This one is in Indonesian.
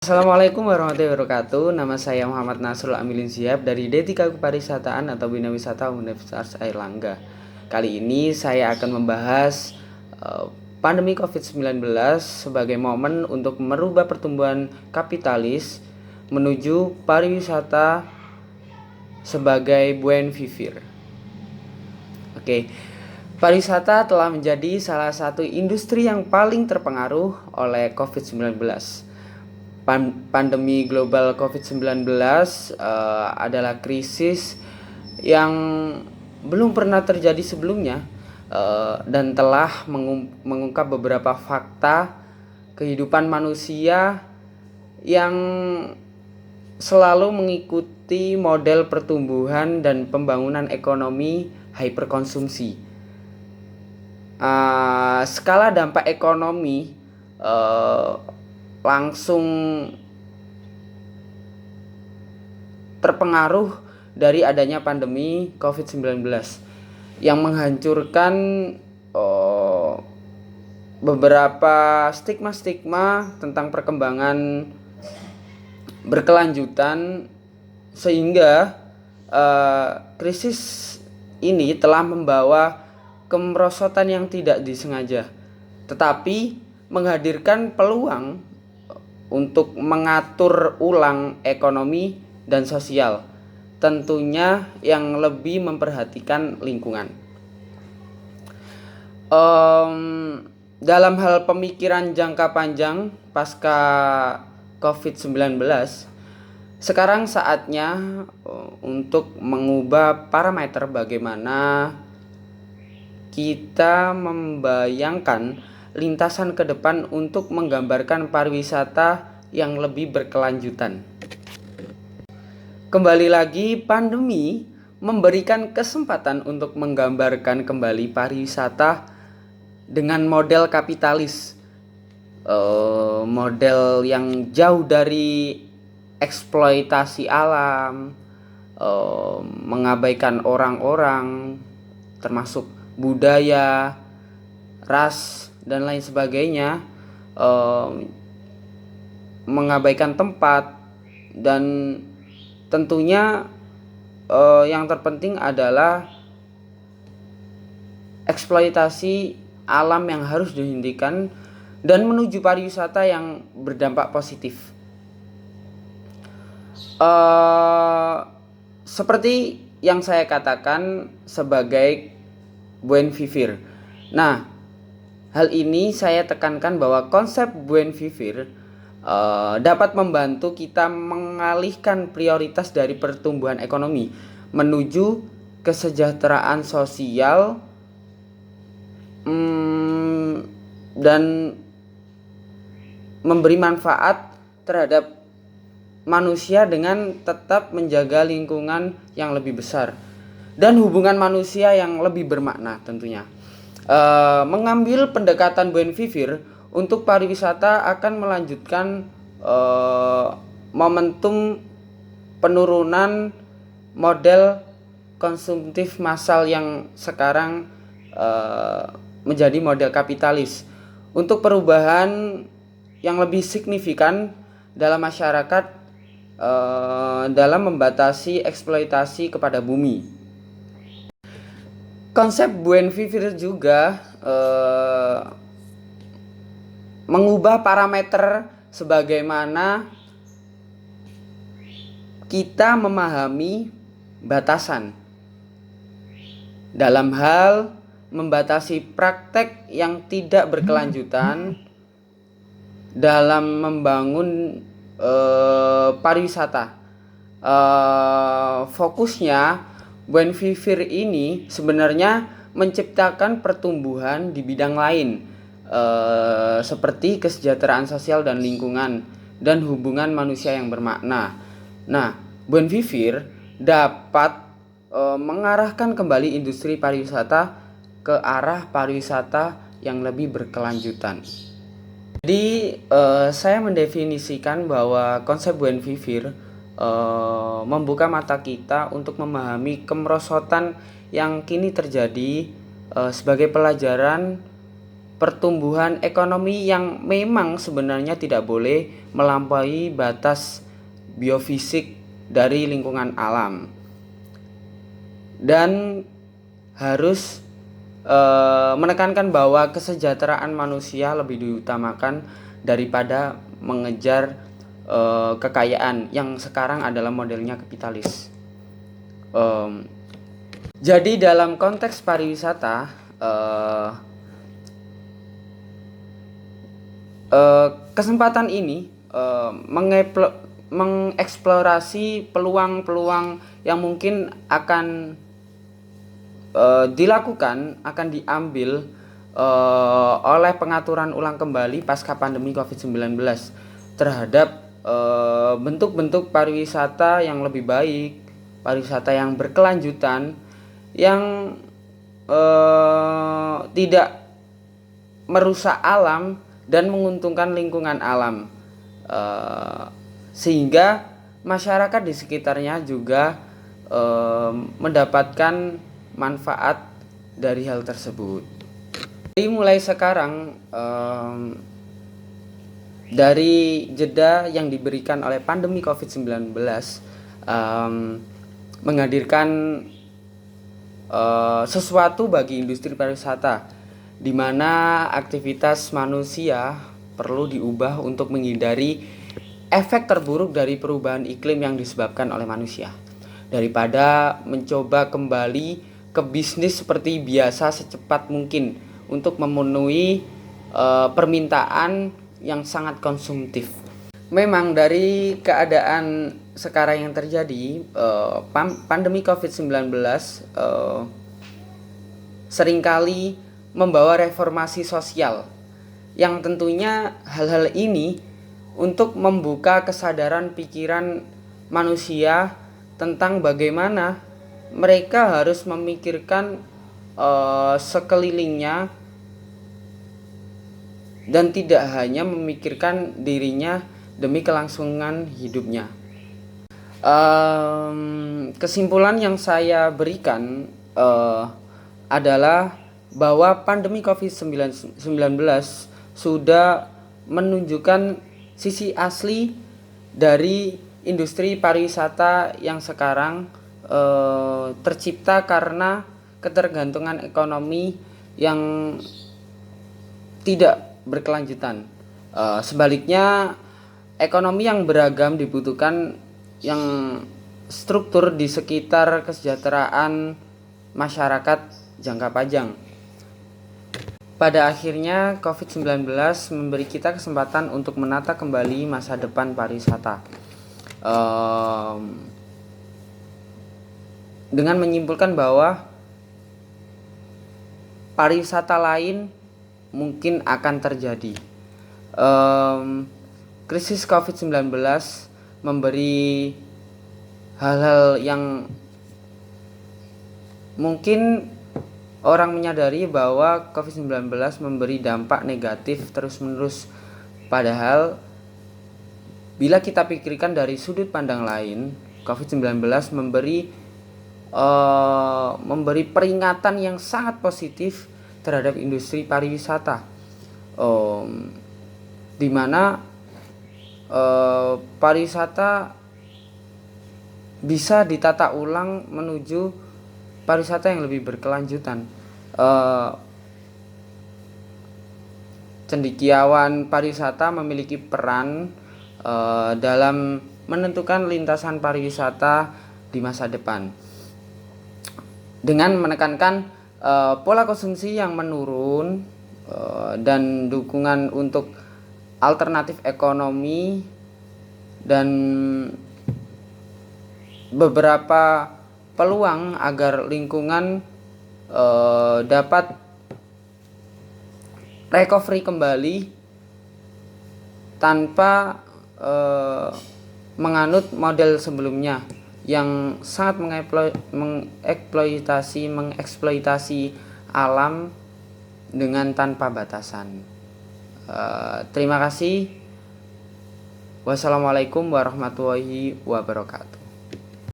Assalamualaikum warahmatullahi wabarakatuh. Nama saya Muhammad Nasrul Amilin Ziyab dari D3 Kepariwisataan atau Bina Wisata Universitas Airlangga. Kali ini saya akan membahas pandemi COVID-19 sebagai momen untuk merubah pertumbuhan kapitalis menuju pariwisata sebagai buen vivir. Oke. Pariwisata telah menjadi salah satu industri yang paling terpengaruh oleh COVID-19. Pandemi global COVID-19 adalah krisis yang belum pernah terjadi sebelumnya dan telah mengungkap beberapa fakta kehidupan manusia yang selalu mengikuti model pertumbuhan dan pembangunan ekonomi hyperkonsumsi. Skala dampak ekonomi langsung terpengaruh dari adanya pandemi COVID-19 yang menghancurkan beberapa stigma-stigma tentang perkembangan berkelanjutan, sehingga krisis ini telah membawa kemerosotan yang tidak disengaja, tetapi menghadirkan peluang untuk mengatur ulang ekonomi dan sosial, tentunya yang lebih memperhatikan lingkungan. Dalam hal pemikiran jangka panjang pasca COVID-19, sekarang saatnya untuk mengubah parameter bagaimana kita membayangkan lintasan ke depan untuk menggambarkan pariwisata yang lebih berkelanjutan. Kembali lagi, pandemi memberikan kesempatan untuk menggambarkan kembali pariwisata dengan model kapitalis, model yang jauh dari eksploitasi alam, mengabaikan orang-orang, termasuk budaya, ras, dan lain sebagainya, mengabaikan tempat, dan tentunya yang terpenting adalah eksploitasi alam yang harus dihentikan dan menuju pariwisata yang berdampak positif. Seperti yang saya katakan sebagai buen vivir. Nah, hal ini saya tekankan bahwa konsep buen vivir dapat membantu kita mengalihkan prioritas dari pertumbuhan ekonomi menuju kesejahteraan sosial dan memberi manfaat terhadap manusia dengan tetap menjaga lingkungan yang lebih besar dan hubungan manusia yang lebih bermakna tentunya. Mengambil pendekatan buen vivir untuk pariwisata akan melanjutkan momentum penurunan model konsumtif massal yang sekarang menjadi model kapitalis untuk perubahan yang lebih signifikan dalam masyarakat dalam membatasi eksploitasi kepada bumi. Konsep buen vivir juga mengubah parameter sebagaimana kita memahami batasan dalam hal membatasi praktek yang tidak berkelanjutan dalam membangun pariwisata. Fokusnya buen vivir ini sebenarnya menciptakan pertumbuhan di bidang lain, seperti kesejahteraan sosial dan lingkungan dan hubungan manusia yang bermakna. Nah, buen vivir dapat mengarahkan kembali industri pariwisata ke arah pariwisata yang lebih berkelanjutan. Jadi saya mendefinisikan bahwa konsep buen vivir membuka mata kita untuk memahami kemerosotan yang kini terjadi sebagai pelajaran pertumbuhan ekonomi yang memang sebenarnya tidak boleh melampaui batas biofisik dari lingkungan alam, dan harus menekankan bahwa kesejahteraan manusia lebih diutamakan daripada mengejar kekayaan yang sekarang adalah modelnya kapitalis. Jadi dalam konteks pariwisata, kesempatan ini mengeksplorasi peluang-peluang yang mungkin akan diambil oleh pengaturan ulang kembali pasca pandemi COVID-19 terhadap bentuk-bentuk pariwisata yang lebih baik, pariwisata yang berkelanjutan, yang tidak merusak alam dan menguntungkan lingkungan alam, sehingga masyarakat di sekitarnya juga mendapatkan manfaat dari hal tersebut. Jadi mulai sekarang, dari jeda yang diberikan oleh pandemi COVID-19 menghadirkan sesuatu bagi industri pariwisata, di mana aktivitas manusia perlu diubah untuk menghindari efek terburuk dari perubahan iklim yang disebabkan oleh manusia, daripada mencoba kembali ke bisnis seperti biasa secepat mungkin untuk memenuhi permintaan yang sangat konsumtif. Memang dari keadaan sekarang yang terjadi, pandemi COVID-19 seringkali membawa reformasi sosial, yang tentunya hal-hal ini untuk membuka kesadaran pikiran manusia tentang bagaimana mereka harus memikirkan sekelilingnya dan tidak hanya memikirkan dirinya demi kelangsungan hidupnya. Kesimpulan yang saya berikan adalah bahwa pandemi COVID-19 sudah menunjukkan sisi asli dari industri pariwisata yang sekarang tercipta karena ketergantungan ekonomi yang tidak berkelanjutan. Sebaliknya, ekonomi yang beragam dibutuhkan, yang struktur di sekitar kesejahteraan masyarakat jangka panjang. Pada akhirnya, COVID-19 memberi kita kesempatan untuk menata kembali masa depan pariwisata. Dengan menyimpulkan bahwa pariwisata lain mungkin akan terjadi. Krisis COVID-19 memberi hal-hal yang mungkin orang menyadari bahwa COVID-19 memberi dampak negatif terus-menerus. Padahal bila kita pikirkan dari sudut pandang lain, COVID-19 memberi peringatan yang sangat positif terhadap industri pariwisata, di mana pariwisata bisa ditata ulang menuju pariwisata yang lebih berkelanjutan. Cendekiawan pariwisata memiliki peran dalam menentukan lintasan pariwisata di masa depan, dengan menekankan pola konsumsi yang menurun dan dukungan untuk alternatif ekonomi, dan beberapa peluang agar lingkungan dapat recovery kembali tanpa menganut model sebelumnya yang sangat mengeksploitasi alam dengan tanpa batasan. Terima kasih. Wassalamualaikum warahmatullahi wabarakatuh.